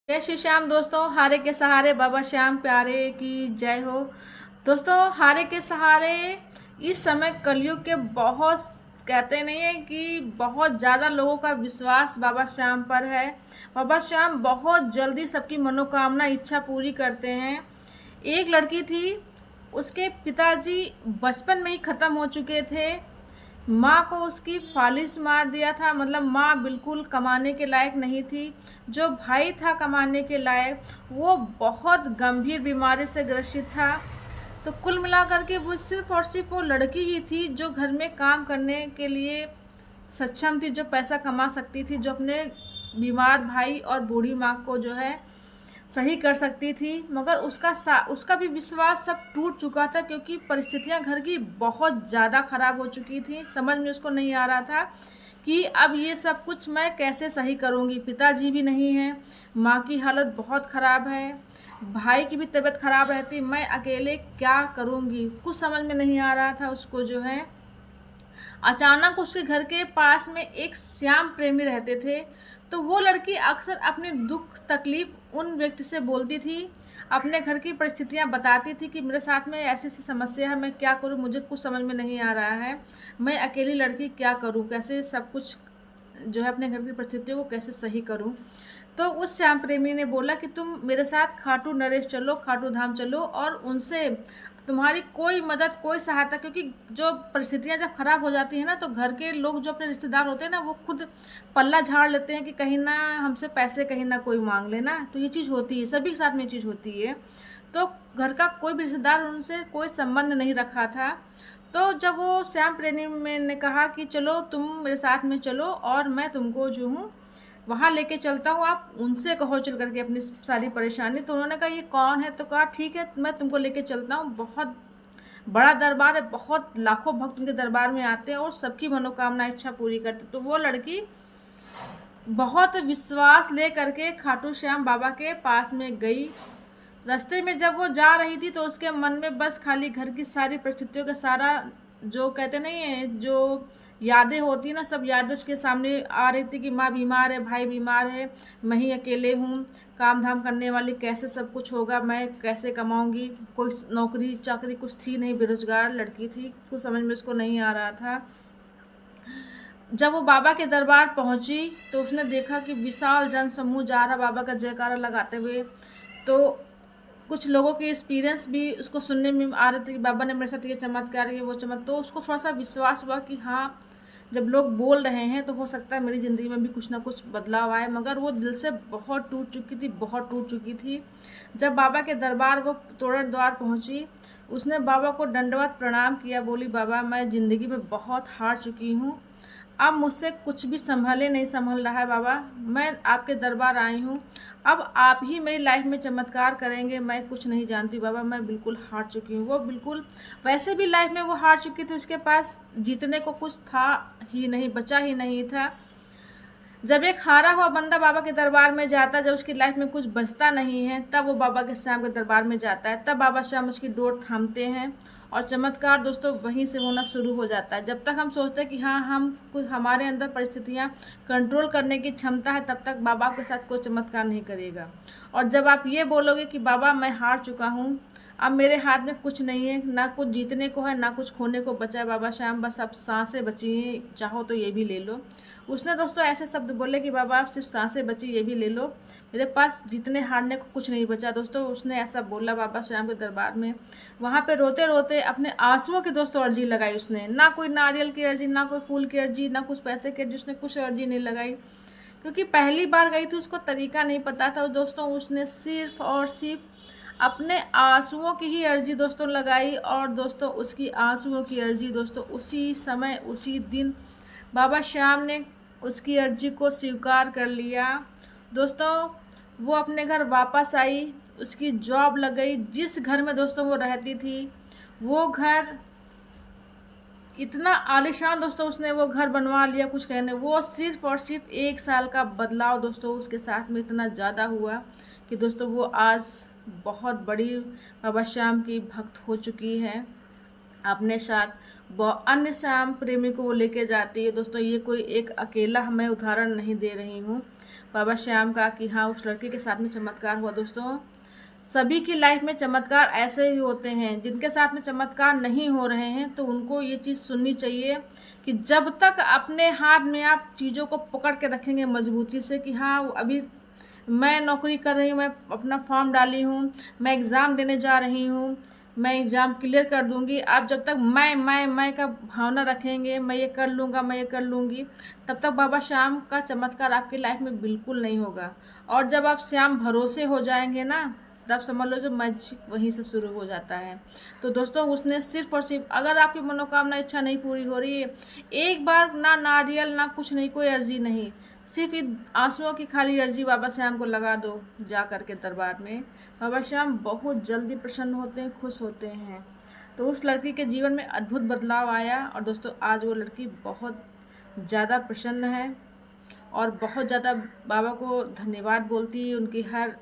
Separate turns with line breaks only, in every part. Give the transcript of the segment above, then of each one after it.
जय श्री श्याम दोस्तों। हारे के सहारे बाबा श्याम प्यारे की जय हो। दोस्तों, हारे के सहारे इस समय कलयुग के बहुत कहते नहीं है कि बहुत ज़्यादा लोगों का विश्वास बाबा श्याम पर है। बाबा श्याम बहुत जल्दी सबकी मनोकामना इच्छा पूरी करते हैं। एक लड़की थी, उसके पिताजी बचपन में ही ख़त्म हो चुके थे। माँ को उसकी फालिस मार दिया था, मतलब माँ बिल्कुल कमाने के लायक नहीं थी। जो भाई था कमाने के लायक, वो बहुत गंभीर बीमारी से ग्रसित था। तो कुल मिलाकर के वो सिर्फ और सिर्फ वो लड़की ही थी जो घर में काम करने के लिए सक्षम थी, जो पैसा कमा सकती थी, जो अपने बीमार भाई और बूढ़ी माँ को जो है सही कर सकती थी। मगर उसका भी विश्वास सब टूट चुका था, क्योंकि परिस्थितियां घर की बहुत ज़्यादा ख़राब हो चुकी थी। समझ में उसको नहीं आ रहा था कि अब ये सब कुछ मैं कैसे सही करूँगी। पिताजी भी नहीं हैं, माँ की हालत बहुत ख़राब है, भाई की भी तबीयत ख़राब रहती, मैं अकेले क्या करूँगी, कुछ समझ में नहीं आ रहा था उसको जो है। अचानक उसके घर के पास में एक श्याम प्रेमी रहते थे। तो वो लड़की अक्सर अपनी दुख तकलीफ उन व्यक्ति से बोलती थी, अपने घर की परिस्थितियां बताती थी कि मेरे साथ में ऐसी ऐसी समस्या है, मैं क्या करूं, मुझे कुछ समझ में नहीं आ रहा है, मैं अकेली लड़की क्या करूं, कैसे सब कुछ जो है अपने घर की परिस्थितियों को कैसे सही करूं। तो उस श्याम प्रेमी ने बोला कि तुम मेरे साथ खाटू नरेश चलो, खाटू धाम चलो, और उनसे तुम्हारी कोई मदद कोई सहायता, क्योंकि जो परिस्थितियां जब खराब हो जाती हैं ना, तो घर के लोग जो अपने रिश्तेदार होते हैं ना, वो खुद पल्ला झाड़ लेते हैं कि कहीं ना हमसे पैसे कहीं ना कोई मांग लेना। तो ये चीज़ होती है, सभी के साथ में ये चीज़ होती है। तो घर का कोई भी रिश्तेदार उनसे कोई संबंध नहीं रखा था। तो जब वो श्याम प्रेमी में ने कहा कि चलो तुम मेरे साथ में चलो और मैं तुमको जो हूँ वहाँ लेके चलता हूँ, आप उनसे कहो चल करके अपनी सारी परेशानी। तो उन्होंने कहा ये कौन है, तो कहा ठीक है मैं तुमको लेके चलता हूँ। बहुत बड़ा दरबार है, बहुत लाखों भक्त उनके दरबार में आते हैं और सबकी मनोकामना इच्छा पूरी करते। तो वो लड़की बहुत विश्वास ले करके खाटू श्याम बाबा के पास में गई। रास्ते में जब वो जा रही थी तो उसके मन में बस खाली घर की सारी परिस्थितियों का सारा जो कहते नहीं है, जो यादें होती ना, सब यादें उसके सामने आ रही थी कि माँ बीमार है, भाई बीमार है, मैं ही अकेले हूँ, काम धाम करने वाली, कैसे सब कुछ होगा, मैं कैसे कमाऊँगी, कोई नौकरी चाकरी कुछ थी नहीं, बेरोजगार लड़की थी, कुछ समझ में उसको नहीं आ रहा था। जब वो बाबा के दरबार पहुंची तो उसने देखा कि विशाल जन समूह जा रहा बाबा का जयकारा लगाते हुए। तो कुछ लोगों के एक्सपीरियंस भी उसको सुनने में आ रहे थे कि बाबा ने मेरे साथ ये चमत्कार ये वो चमत्कार। तो उसको थोड़ा सा विश्वास हुआ कि हाँ, जब लोग बोल रहे हैं तो हो सकता है मेरी ज़िंदगी में भी कुछ ना कुछ बदलाव आए। मगर वो दिल से बहुत टूट चुकी थी, बहुत टूट चुकी थी। जब बाबा के दरबार वो तोड़ द्वार पहुंची, उसने बाबा को दंडवत प्रणाम किया, बोली बाबा मैं ज़िंदगी में बहुत हार चुकी हूँ, अब मुझसे कुछ भी संभले नहीं संभल रहा है बाबा, मैं आपके दरबार आई हूँ, अब आप ही मेरी लाइफ में चमत्कार करेंगे, मैं कुछ नहीं जानती बाबा, मैं बिल्कुल हार चुकी हूँ। वो बिल्कुल वैसे भी लाइफ में वो हार चुकी थी, उसके पास जीतने को कुछ था ही नहीं, बचा ही नहीं था। जब एक हारा हुआ बंदा बाबा के दरबार में जाता है, जब उसकी लाइफ में कुछ बचता नहीं है, तब वो बाबा के श्याम के दरबार में जाता है, तब बाबा श्याम उसकी डोर थामते हैं और चमत्कार दोस्तों वहीं से होना शुरू हो जाता है। जब तक हम सोचते हैं कि हाँ हम कुछ हमारे अंदर परिस्थितियाँ कंट्रोल करने की क्षमता है, तब तक बाबा के साथ कोई चमत्कार नहीं करेगा। और जब आप ये बोलोगे कि बाबा मैं हार चुका हूँ, अब मेरे हाथ में कुछ नहीं है, ना कुछ जीतने को है ना कुछ खोने को बचा है बाबा श्याम, बस अब सांसें बची हैं, चाहो तो ये भी ले लो। उसने दोस्तों ऐसे शब्द बोले कि बाबा आप सिर्फ सांसें बची ये भी ले लो, मेरे पास जीतने हारने को कुछ नहीं बचा। दोस्तों उसने ऐसा बोला बाबा श्याम के दरबार में। वहाँ पे रोते रोते अपने आंसुओं की दोस्तों अर्जी लगाई उसने, ना कोई नारियल की अर्जी, ना कोई फूल की अर्जी, ना कुछ पैसे की अर्जी, उसने कुछ अर्जी नहीं लगाई, क्योंकि पहली बार गई थी, उसको तरीका नहीं पता था। दोस्तों उसने सिर्फ और सिर्फ अपने आंसुओं की ही अर्जी दोस्तों लगाई, और दोस्तों उसकी आंसुओं की अर्जी दोस्तों उसी समय उसी दिन बाबा श्याम ने उसकी अर्जी को स्वीकार कर लिया। दोस्तों वो अपने घर वापस आई, उसकी जॉब लग गई। जिस घर में दोस्तों वो रहती थी, वो घर इतना आलीशान दोस्तों, उसने वो घर बनवा लिया, कुछ कहने। वो सिर्फ और सिर्फ 1 साल का बदलाव दोस्तों उसके साथ में इतना ज़्यादा हुआ कि दोस्तों वो आज बहुत बड़ी बाबा श्याम की भक्त हो चुकी है। अपने साथ अन्य श्याम प्रेमी को वो लेके जाती है। दोस्तों ये कोई एक अकेला मैं उदाहरण नहीं दे रही हूँ, बाबा श्याम का कि हाँ उस लड़के के साथ में चमत्कार हुआ। दोस्तों सभी की लाइफ में चमत्कार ऐसे ही होते हैं। जिनके साथ में चमत्कार नहीं हो रहे हैं तो उनको ये चीज़ सुननी चाहिए कि जब तक अपने हाथ में आप चीज़ों को पकड़ के रखेंगे मजबूती से कि हाँ अभी मैं नौकरी कर रही हूँ, मैं अपना फॉर्म डाली हूँ, मैं एग्ज़ाम देने जा रही हूँ, मैं एग्ज़ाम क्लियर कर दूँगी। आप जब तक मैं का भावना रखेंगे, मैं ये कर लूँगा, मैं ये कर लूँगी, तब तक बाबा श्याम का चमत्कार आपकी लाइफ में बिल्कुल नहीं होगा। और जब आप श्याम भरोसे हो जाएंगे ना, तब समझ लो जो मैजिक वहीं से शुरू हो जाता है। तो दोस्तों उसने सिर्फ और सिर्फ, अगर आपकी मनोकामना इच्छा नहीं पूरी हो रही है, एक बार ना नारियल ना कुछ नहीं, कोई अर्जी नहीं, सिर्फ इन आंसुओं की खाली अर्जी बाबा श्याम को लगा दो जा कर के दरबार में। बाबा श्याम बहुत जल्दी प्रसन्न होते हैं, खुश होते हैं। तो उस लड़की के जीवन में अद्भुत बदलाव आया और दोस्तों आज वो लड़की बहुत ज़्यादा प्रसन्न है और बहुत ज़्यादा बाबा को धन्यवाद बोलती है। उनकी हर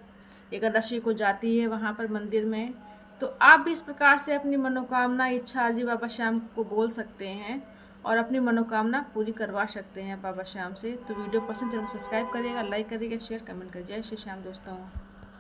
एकादशी को जाती है वहाँ पर मंदिर में। तो आप भी इस प्रकार से अपनी मनोकामना इच्छा अर्जी बाबा श्याम को बोल सकते हैं और अपनी मनोकामना पूरी करवा सकते हैं बाबा श्याम से। तो वीडियो पसंद चैनल को सब्सक्राइब करिएगा, लाइक करिएगा, शेयर कमेंट करिए। जय श्री श्याम दोस्तों।